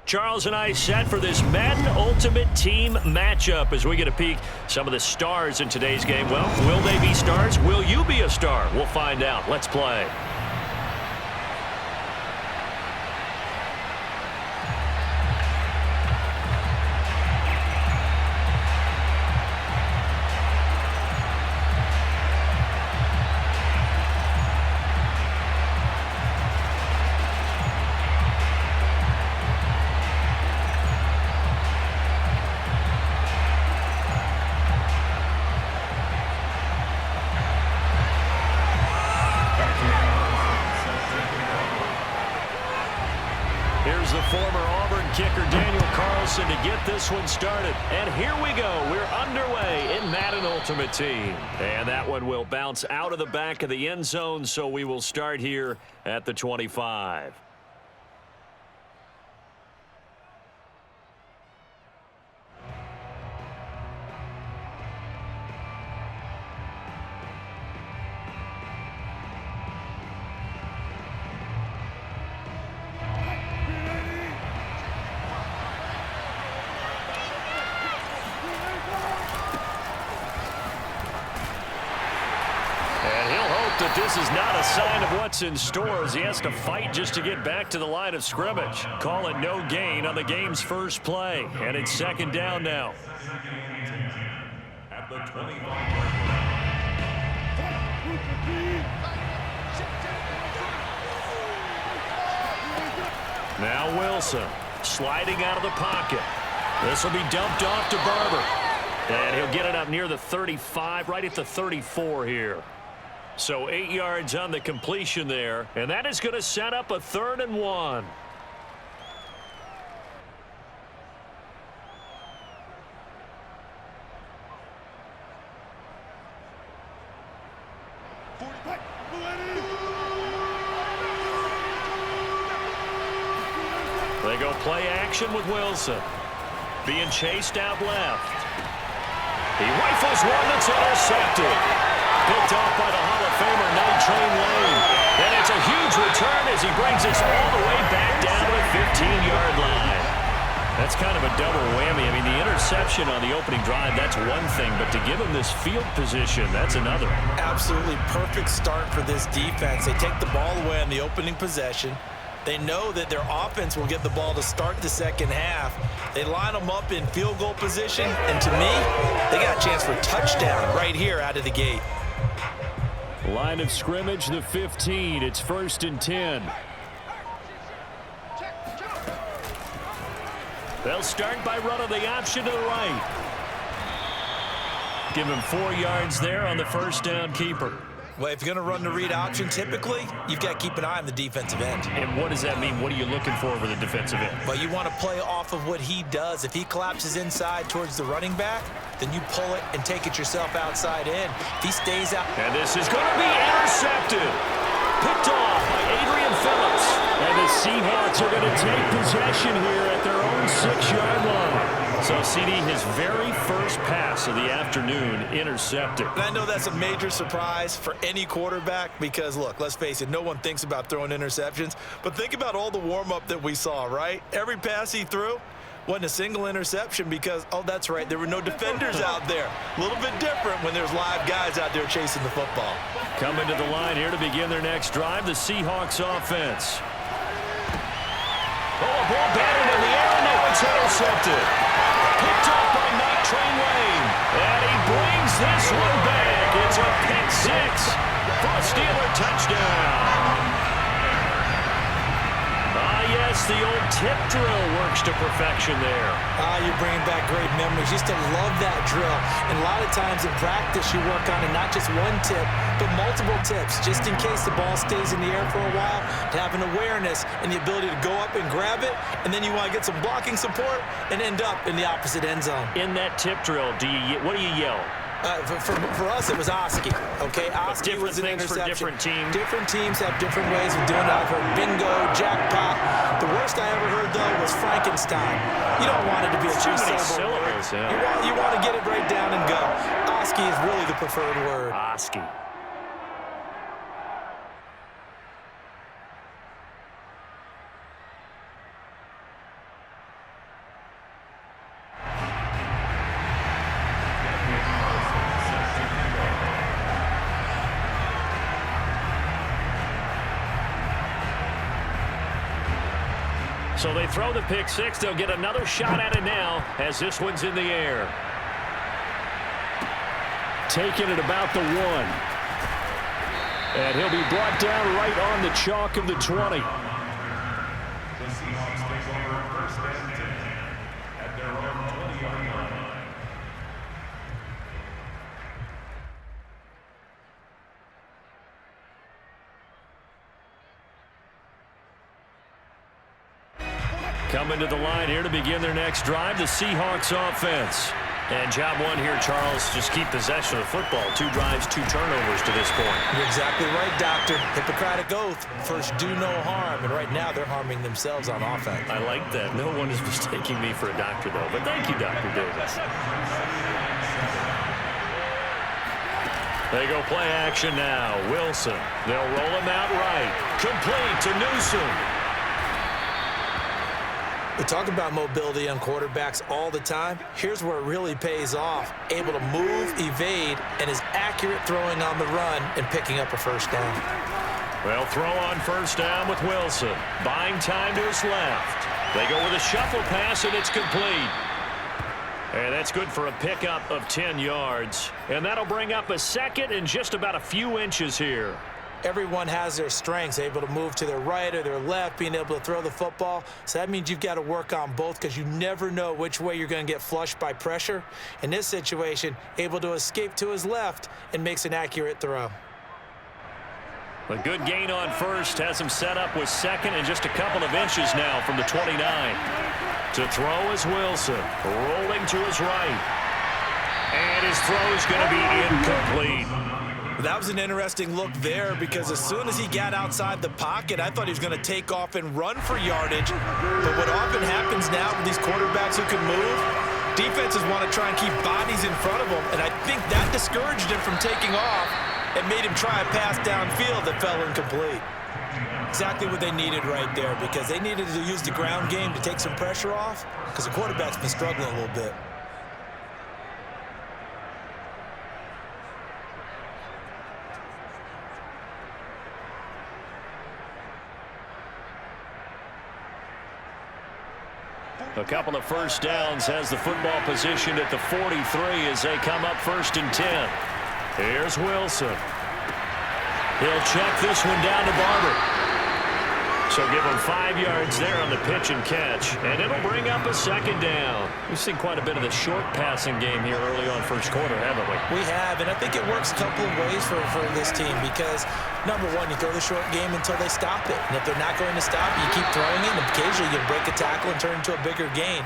Charles and I set for this Madden Ultimate Team matchup as we get a peek some of the stars in today's game. Well, will they be stars? Will you be a star? We'll find out. Let's play. Here's the former Auburn kicker, Daniel Carlson, to get this one started. And here we go. We're underway in Madden Ultimate Team. And that one will bounce out of the back of the end zone, so we will start here at the 25. That this is not a sign of what's in store as he has to fight just to get back to the line of scrimmage. Call it no gain on the game's first play, and it's second down now. At the 25. Now Wilson sliding out of the pocket. This will be dumped off to Barber, and he'll get it up near the 35, right at the 34 here. So 8 yards on the completion there, and that is going to set up a 3rd and 1. They go play action with Wilson. Being chased out left. He rifles one that's intercepted. Picked off by the Hall of Famer, Night Train Lane. And it's a huge return as he brings us all the way back down to the 15-yard line. That's kind of a double whammy. I mean, the interception on the opening drive, that's one thing. But to give him this field position, that's another. Absolutely perfect start for this defense. They take the ball away on the opening possession. They know that their offense will get the ball to start the second half. They line them up in field goal position. And to me, they got a chance for a touchdown right here out of the gate. Line of scrimmage, the 15. It's 1st and 10. They'll start by running the option to the right. Give him 4 yards there on the first down keeper. Well, if you're going to run the read option, typically, you've got to keep an eye on the defensive end. And what does that mean? What are you looking for over the defensive end? Well, you want to play off of what he does. If he collapses inside towards the running back, then you pull it and take it yourself outside in. If he stays out. And this is going to be intercepted. Picked off by Adrian Phillips. And the Seahawks are going to take possession here at their own 6-yard line. So, CD, his very first pass of the afternoon intercepted. And I know that's a major surprise for any quarterback because, look, let's face it, no one thinks about throwing interceptions. But think about all the warm-up that we saw, right? Every pass he threw wasn't a single interception because, oh, that's right, there were no defenders out there. A little bit different when there's live guys out there chasing the football. Coming to the line here to begin their next drive, the Seahawks offense. Oh, a ball batted in the air, and now it's intercepted. Picked up by Night Train Lane. And he brings this one back. It's a pick 6 for a Steeler touchdown. Yes, the old tip drill works to perfection there. You're bringing back great memories. Used to love that drill. And a lot of times in practice, you work on it, not just one tip, but multiple tips, just in case the ball stays in the air for a while, to have an awareness and the ability to go up and grab it, and then you want to get some blocking support and end up in the opposite end zone. In that tip drill, what do you yell? For us, it was Oski. Okay, Oski was an interception. For different teams. Different teams have different ways of doing it. I've heard bingo, jackpot. The worst I ever heard, though, was Frankenstein. You don't want it to be a two-syllable word. Yeah. You want to get it right down and go. Oski is really the preferred word. Oski. So they throw the pick six. They'll get another shot at it now as this one's in the air. Taking it about the 1. And he'll be brought down right on the chalk of the 20. Coming to the line here to begin their next drive, the Seahawks offense. And job one here, Charles, just keep possession of the football. 2 drives, 2 turnovers to this point. You're exactly right, Doctor. Hippocratic oath. First, do no harm. And right now, they're harming themselves on offense. I like that. No one is mistaking me for a doctor, though. But thank you, Dr. Davis. They go play action now. Wilson. They'll roll him out right. Complete to Newsom. We talk about mobility on quarterbacks all the time. Here's where it really pays off. Able to move, evade, and is accurate throwing on the run and picking up a first down. Well, throw on first down with Wilson. Buying time to his left. They go with a shuffle pass, and it's complete. And that's good for a pickup of 10 yards. And that'll bring up a second and just about a few inches here. Everyone has their strengths, able to move to their right or their left, being able to throw the football. So that means you've got to work on both because you never know which way you're going to get flushed by pressure. In this situation, able to escape to his left and makes an accurate throw. A good gain on first has him set up with second and just a couple of inches now from the 29. To throw is Wilson, rolling to his right. And his throw is going to be incomplete. That was an interesting look there because as soon as he got outside the pocket, I thought he was going to take off and run for yardage. But what often happens now with these quarterbacks who can move, defenses want to try and keep bodies in front of them, and I think that discouraged him from taking off and made him try a pass downfield that fell incomplete. Exactly what they needed right there because they needed to use the ground game to take some pressure off because the quarterback's been struggling a little bit. A couple of first downs has the football positioned at the 43 as they come up 1st and 10. Here's Wilson. He'll check this one down to Barber. So give him 5 yards there on the pitch and catch, and it'll bring up a second down. We've seen quite a bit of the short passing game here early on first quarter, haven't we? We have, and I think it works a couple of ways for this team because, number one, you throw the short game until they stop it. And if they're not going to stop it, you keep throwing it, and occasionally you'll break a tackle and turn into a bigger gain.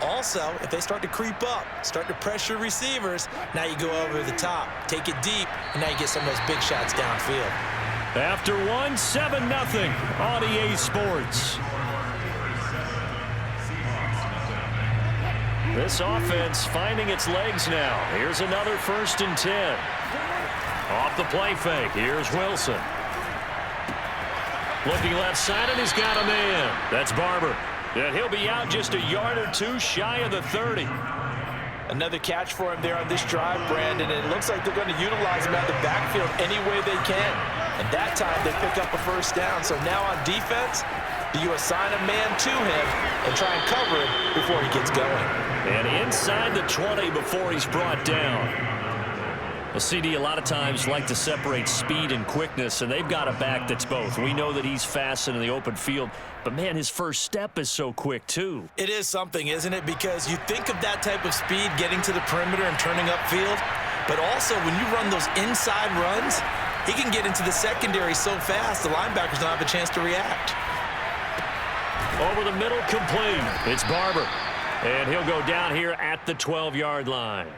Also, if they start to creep up, start to pressure receivers, now you go over the top, take it deep, and now you get some of those big shots downfield. After 1, 7-0 on EA Sports. This offense finding its legs now. Here's another 1st and 10. Off the play fake. Here's Wilson. Looking left side, and he's got a man. That's Barber. And he'll be out just a yard or two shy of the 30. Another catch for him there on this drive, Brandon. And it looks like they're going to utilize him out of the backfield any way they can. And that time they pick up a first down. So now on defense, do you assign a man to him and try and cover him before he gets going? And inside the 20 before he's brought down. Well, CD, a lot of times like to separate speed and quickness, and they've got a back that's both. We know that he's fast and in the open field, but, man, his first step is so quick, too. It is something, isn't it? Because you think of that type of speed getting to the perimeter and turning upfield, but also when you run those inside runs, he can get into the secondary so fast the linebackers don't have a chance to react. Over the middle, complete. It's Barber. And he'll go down here at the 12-yard line.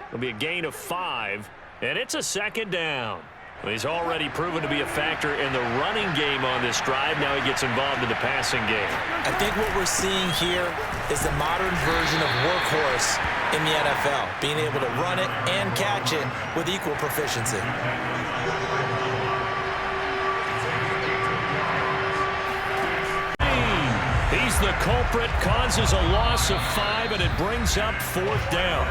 It'll be a gain of 5, and it's a second down. Well, he's already proven to be a factor in the running game on this drive. Now he gets involved in the passing game. I think what we're seeing here is the modern version of workhorse in the NFL, being able to run it and catch it with equal proficiency. He's the culprit, causes a loss of 5, and it brings up 4th down.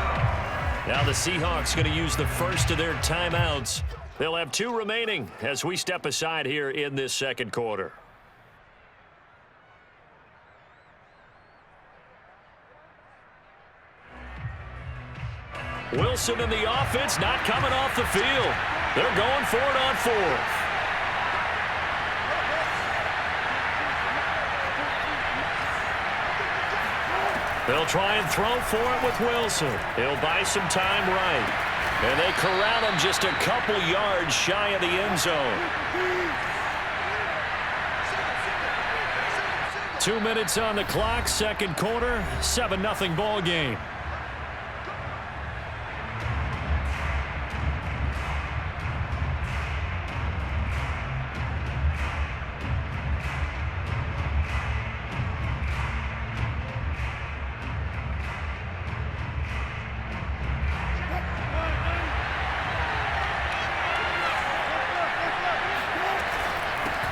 Now the Seahawks going to use the first of their timeouts. They'll have 2 remaining as we step aside here in this second quarter. Wilson and the offense not coming off the field. They're going for it on fourth. They'll try and throw for it with Wilson. He'll buy some time right. And they corral him just a couple yards shy of the end zone. 2 minutes on the clock, second quarter, 7-0 ball game.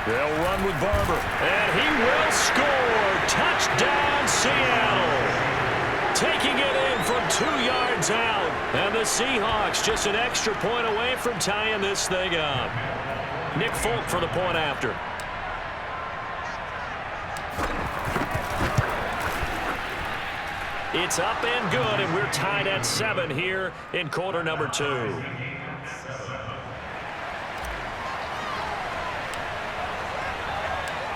They'll run with Barber, and he will score. Touchdown, Seattle. Taking it in from 2 yards out. And the Seahawks just an extra point away from tying this thing up. Nick Folk for the point after. It's up and good, and we're tied at 7 here in quarter number 2.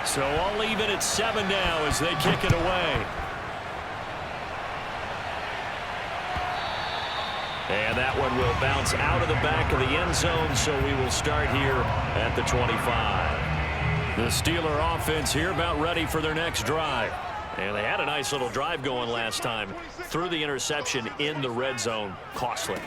So all even at 7 now as they kick it away. And that one will bounce out of the back of the end zone, so we will start here at the 25. The Steeler offense here about ready for their next drive. And they had a nice little drive going last time. Threw the interception in the red zone. Costly.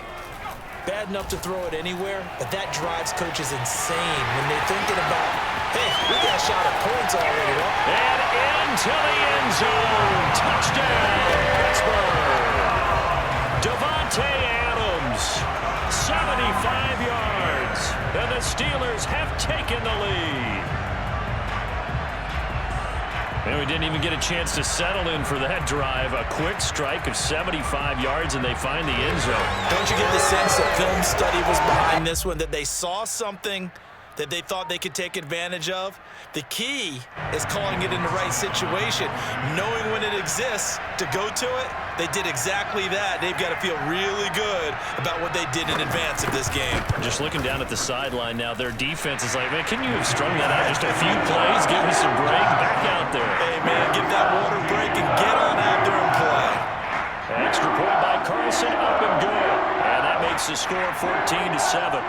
Bad enough to throw it anywhere, but that drives coaches insane when they're thinking about, hey, we got a shot at points already, right? And into the end zone. Touchdown, Pittsburgh. Devontae Adams, 75 yards. And the Steelers have taken the lead. And we didn't even get a chance to settle in for that drive. A quick strike of 75 yards, and they find the end zone. Don't you get the sense that film study was behind this one, that they saw something that they thought they could take advantage of? The key is calling it in the right situation, knowing when it exists to go to it. They did exactly that. They've got to feel really good about what they did in advance of this game. Just looking down at the sideline now, their defense is like, man, can you have strung that out just a few plays? Give us a break. Back out there. Hey, man, give that water break and get on out there and play. Extra point by Carlson, up and good. And that makes the score 14-7.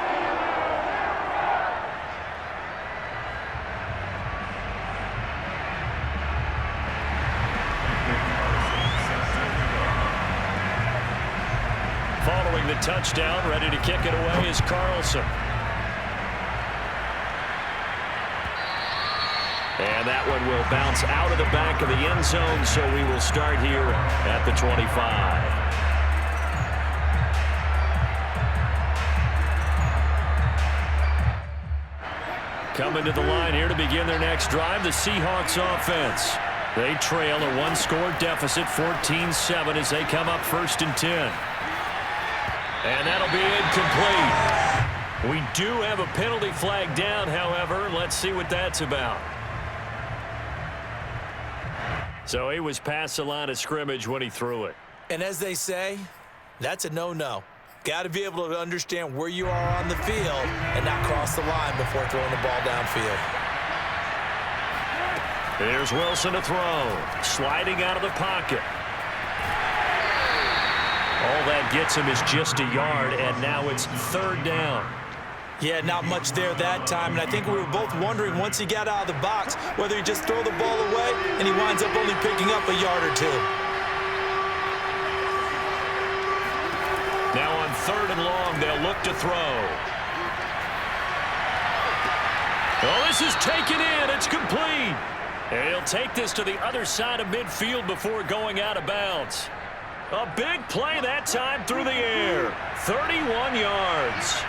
Following the touchdown, ready to kick it away is Carlson. And that one will bounce out of the back of the end zone, so we will start here at the 25. Coming to the line here to begin their next drive, the Seahawks offense. They trail a one-score deficit, 14-7, as they come up 1st and 10. And that'll be incomplete. We do have a penalty flag down, however. Let's see what that's about. So he was past the line of scrimmage when he threw it. And as they say, that's a no-no. Got to be able to understand where you are on the field and not cross the line before throwing the ball downfield. Here's Wilson to throw. Sliding out of the pocket. All that gets him is just a yard, and now it's 3rd down. Yeah, not much there that time, and I think we were both wondering once he got out of the box whether he'd just throw the ball away, and he winds up only picking up a yard or 2. Now on 3rd and long, they'll look to throw. Oh, this is taken in. It's complete. And he'll take this to the other side of midfield before going out of bounds. A big play that time through the air. 31 yards.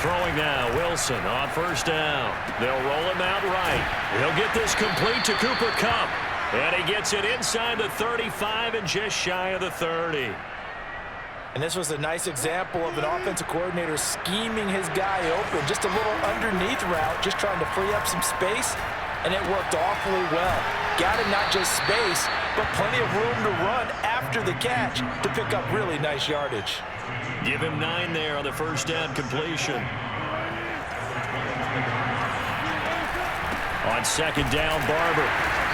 Throwing now, Wilson on 1st down. They'll roll him out right. He'll get this complete to Cooper Kupp. And he gets it inside the 35 and just shy of the 30. And this was a nice example of an offensive coordinator scheming his guy open. Just a little underneath route, just trying to free up some space. and it worked awfully well. Got him not just space, but plenty of room to run after the catch to pick up really nice yardage. Give him 9 there on the first down completion. On second down, Barber.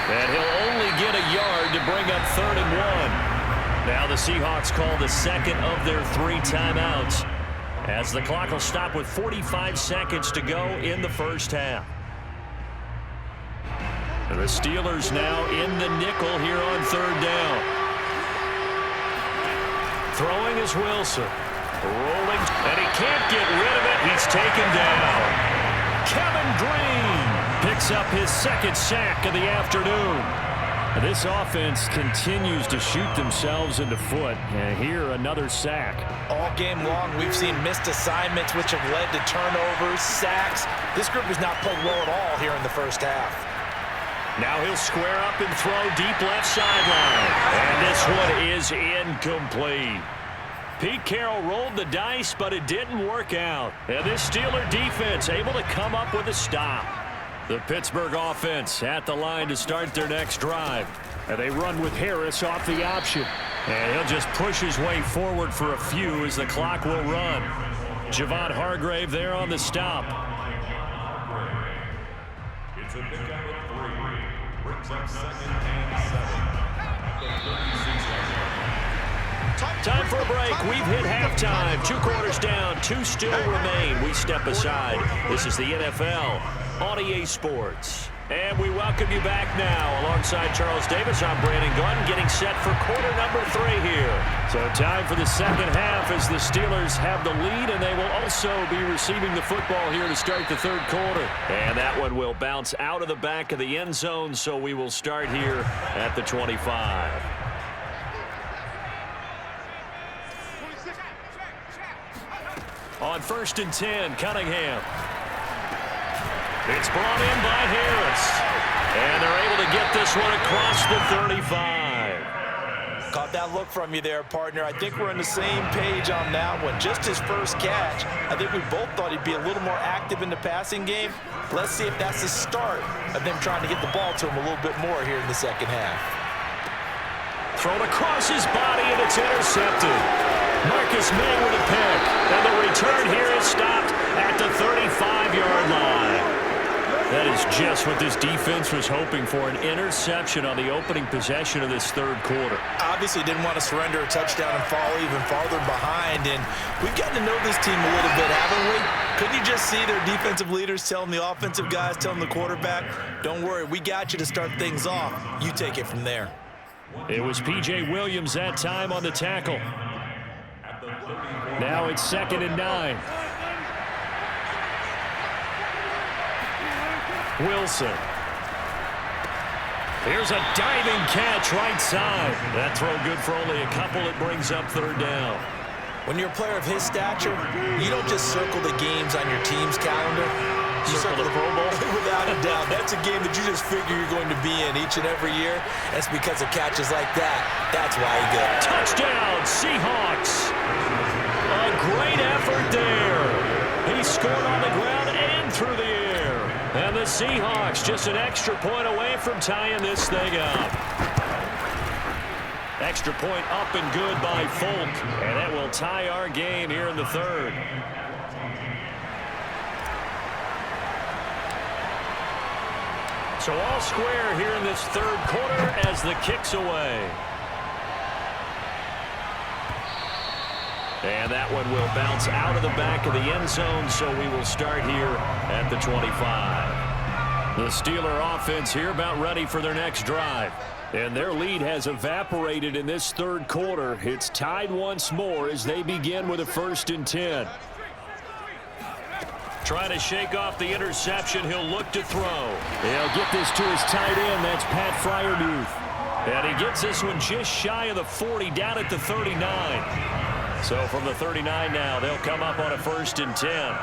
And he'll only get a yard to bring up 3rd and 1. Now the Seahawks call the second of their 3 timeouts, as the clock will stop with 45 seconds to go in the first half. And the Steelers now in the nickel here on 3rd down. Throwing is Wilson. Rolling, and he can't get rid of it. He's taken down. Kevin Green picks up his 2nd sack of the afternoon. This offense continues to shoot themselves in the foot. And here, another sack. All game long, we've seen missed assignments, which have led to turnovers, sacks. This group has not played well at all here in the first half. Now he'll square up and throw deep left sideline. And this one is incomplete. Pete Carroll rolled the dice, but it didn't work out. And this Steeler defense able to come up with a stop. The Pittsburgh offense at the line to start their next drive. And they run with Harris off the option. And he'll just push his way forward for a few as the clock will run. Javon Hargrave there on the stop. It's a pickup of 3. Brings up 2nd and 7. Time for a break. We've hit halftime. 2 quarters down. 2 still remain. We step aside. This is the NFL on EA Sports. And we welcome you back now. Alongside Charles Davis, I'm Brandon Glenn, getting set for quarter number 3 here. So time for the second half as the Steelers have the lead, and they will also be receiving the football here to start the 3rd quarter. And that one will bounce out of the back of the end zone, so we will start here at the 25. On 1st and 10, Cunningham. It's brought in by Harris. And they're able to get this one across the 35. Caught that look from you there, partner. I think we're on the same page on that one. Just his first catch. I think we both thought he'd be a little more active in the passing game. Let's see if that's the start of them trying to get the ball to him a little bit more here in the second half. Thrown across his body, and it's intercepted. Marcus May with a pick. And the return here is stopped at the 35-yard line. That is just what this defense was hoping for, an interception on the opening possession of this 3rd quarter. Obviously didn't want to surrender a touchdown and fall even farther behind, and we've gotten to know this team a little bit, haven't we? Couldn't you just see their defensive leaders telling the offensive guys, telling the quarterback, don't worry, we got you to start things off. You take it from there. It was P.J. Williams that time on the tackle. Now it's 2nd and 9. Wilson. Here's a diving catch right side. That throw good for only a couple. It brings up 3rd down. When you're a player of his stature, you don't just circle the games on your team's calendar. You circle the Pro Bowl. Without a doubt. That's a game that you just figure you're going to be in each and every year. That's because of catches like that. That's why he got it. Touchdown, Seahawks. A great effort there. He scored on the ground and through the air. And the Seahawks just an extra point away from tying this thing up. Extra point up and good by Folk. And that will tie our game here in the 3rd. So all square here in this 3rd quarter as the kick's away. And that one will bounce out of the back of the end zone, so we will start here at the 25. The Steeler offense here about ready for their next drive. And their lead has evaporated in this 3rd quarter. It's tied once more as they begin with a 1st and 10. Trying to shake off the interception. He'll look to throw. He'll get this to his tight end. That's Pat Freiermuth. And he gets this one just shy of the 40, down at the 39. So from the 39 now, they'll come up on a 1st and 10.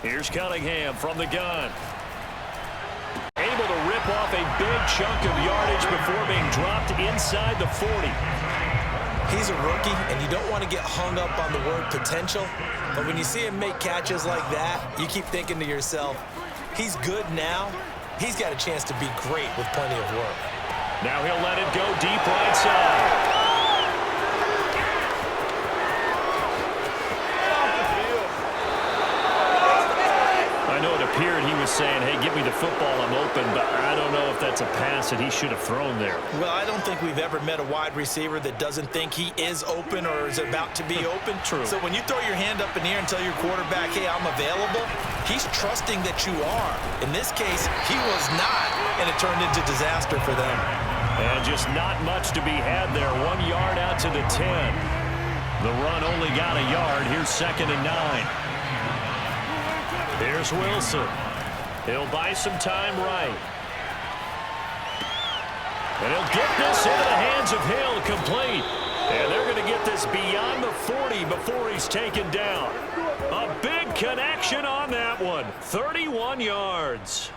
Here's Cunningham from the gun. Able to rip off a big chunk of yardage before being dropped inside the 40. He's a rookie, and you don't want to get hung up on the word potential. But when you see him make catches like that, you keep thinking to yourself, He's good now. He's got a chance to be great with plenty of work. Now he'll let it go deep right side. I know it appeared he was saying, hey, give me the football, I'm open, but I don't know if that's a pass that he should have thrown there. Well, I don't think we've ever met a wide receiver that doesn't think he is open or is about to be open. True. So when you throw your hand up in the air and tell your quarterback, hey, I'm available, he's trusting that you are. In this case, he was not, and it turned into disaster for them. And just not much to be had there. 1 yard out to the 10. The run only got a yard. Here's 2nd and 9. Here's Wilson. He'll buy some time right. And he'll get this into the hands of Hill, complete. And they're going to get this beyond the 40 before he's taken down. A big connection on that one. 31 yards.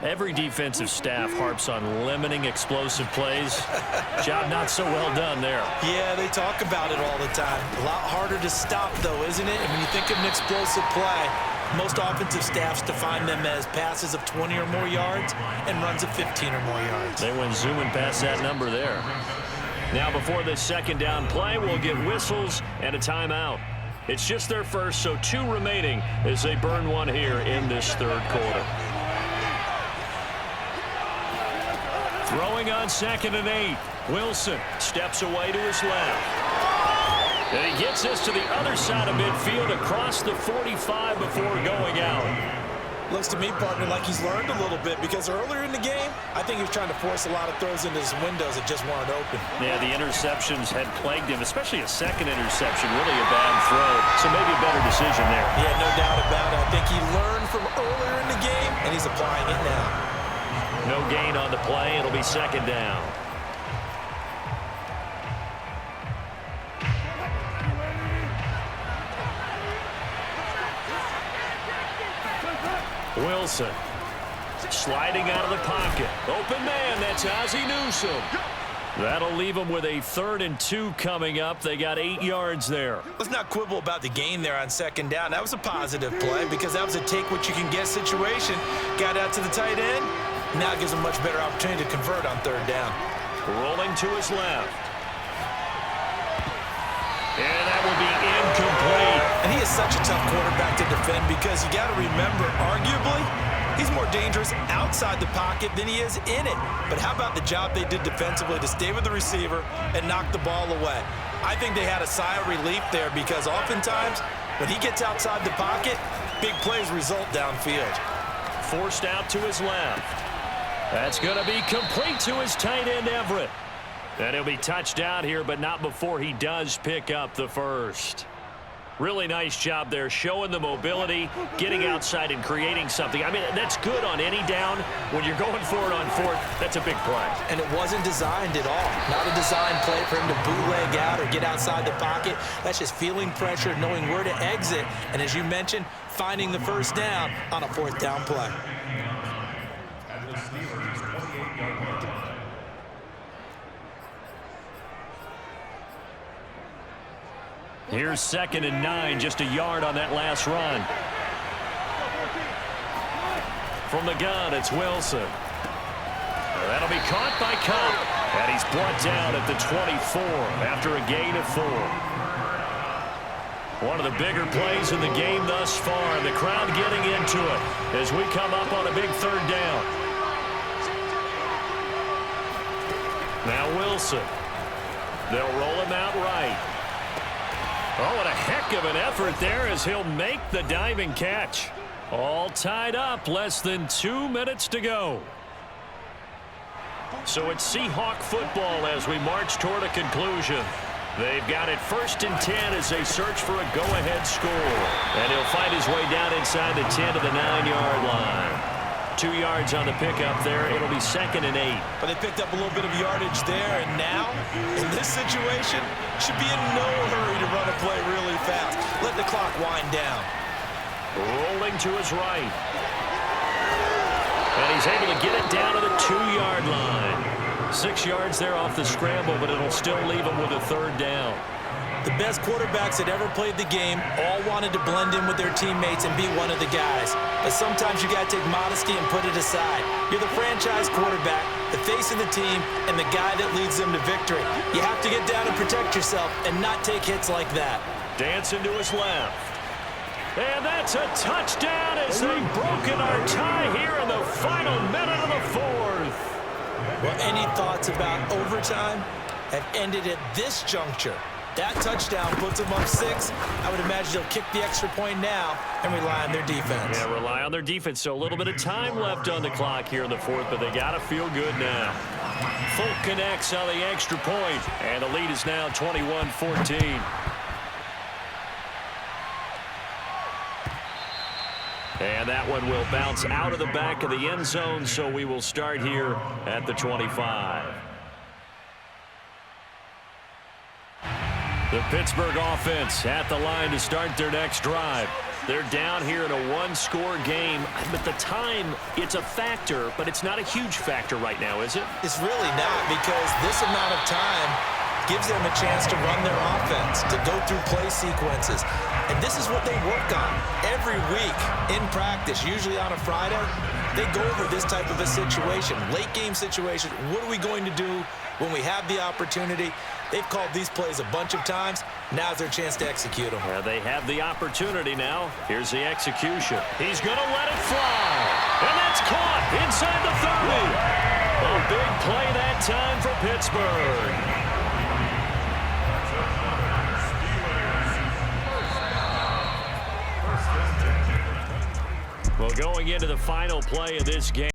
Every defensive staff harps on limiting explosive plays. Job not so well done there. Yeah, they talk about it all the time. A lot harder to stop, though, isn't it? And when you think of an explosive play, most offensive staffs define them as passes of 20 or more yards and runs of 15 or more yards. They went zooming past that number there. Now before this 2nd down play, we'll get whistles and a timeout. It's just their first, so 2 remaining as they burn one here in this 3rd quarter. Throwing on 2nd and 8. Wilson steps away to his left. And he gets this to the other side of midfield across the 45 before going out. Looks to me, partner, like he's learned a little bit because earlier in the game, I think he was trying to force a lot of throws into his windows that just weren't open. Yeah, the interceptions had plagued him, especially a 2nd interception, really a bad throw. So maybe a better decision there. Yeah, no doubt about it. I think he learned from earlier in the game, and he's applying it now. No gain on the play. It'll be 2nd down. Wilson sliding out of the pocket. Open man, that's Ozzie Newsome. That'll leave them with a 3rd and 2 coming up. They got 8 yards there. Let's not quibble about the gain there on 2nd down. That was a positive play because that was a take-what-you-can-get situation. Got out to the tight end. Now it gives him a much better opportunity to convert on 3rd down. Rolling to his left. And that will be incomplete. And he is such a tough quarterback to defend because you got to remember, arguably, he's more dangerous outside the pocket than he is in it. But how about the job they did defensively to stay with the receiver and knock the ball away? I think they had a sigh of relief there because oftentimes when he gets outside the pocket, big plays result downfield. Forced out to his left. That's going to be complete to his tight end, Everett. And he'll be touched down here, but not before he does pick up the 1st. Really nice job there, showing the mobility, getting outside and creating something. I mean, that's good on any down. When you're going for it on 4th, that's a big play. And it wasn't designed at all. Not a design play for him to bootleg out or get outside the pocket. That's just feeling pressure, knowing where to exit, and as you mentioned, finding the 1st down on a 4th down play. Here's 2nd and 9, just a yard on that last run. From the gun, it's Wilson. That'll be caught by Cup. And he's brought down at the 24 after a gain of 4. One of the bigger plays in the game thus far, and the crowd getting into it as we come up on a big 3rd down. Now Wilson. They'll roll him out right. Oh, what a heck of an effort there as he'll make the diving catch. All tied up, less than 2 minutes to go. So it's Seahawk football as we march toward a conclusion. They've got it 1st and 10 as they search for a go-ahead score. And he'll find his way down inside the 10 to the 9-yard line. 2 yards on the pickup there. It'll be 2nd and 8. But they picked up a little bit of yardage there, and now, in this situation, should be in no hurry to run a play really fast. Let the clock wind down. Rolling to his right. And he's able to get it down to the 2-yard line. 6 yards there off the scramble, but it'll still leave him with a 3rd down. The best quarterbacks that ever played the game all wanted to blend in with their teammates and be one of the guys. But sometimes you got to take modesty and put it aside. You're the franchise quarterback, the face of the team, and the guy that leads them to victory. You have to get down and protect yourself and not take hits like that. Dancing to his left. And that's a touchdown as they've broken our tie here in the final minute of the fourth. Well, any thoughts about overtime have ended at this juncture. That touchdown puts them up 6. I would imagine they'll kick the extra point now and rely on their defense. Yeah, rely on their defense. So a little bit of time left on the clock here in the fourth, but they got to feel good now. Folk connects on the extra point, and the lead is now 21-14. And that one will bounce out of the back of the end zone, so we will start here at the 25. The Pittsburgh offense at the line to start their next drive. They're down here in a one-score game. But the time, it's a factor, but it's not a huge factor right now, is it? It's really not, because this amount of time gives them a chance to run their offense, to go through play sequences. And this is what they work on every week in practice, usually on a Friday. They go over this type of a situation, late-game situation. What are we going to do when we have the opportunity? They've called these plays a bunch of times. Now's their chance to execute them. Yeah, they have the opportunity now. Here's the execution. He's going to let it fly. And that's caught inside the 30. A big play that time for Pittsburgh. Well, going into the final play of this game.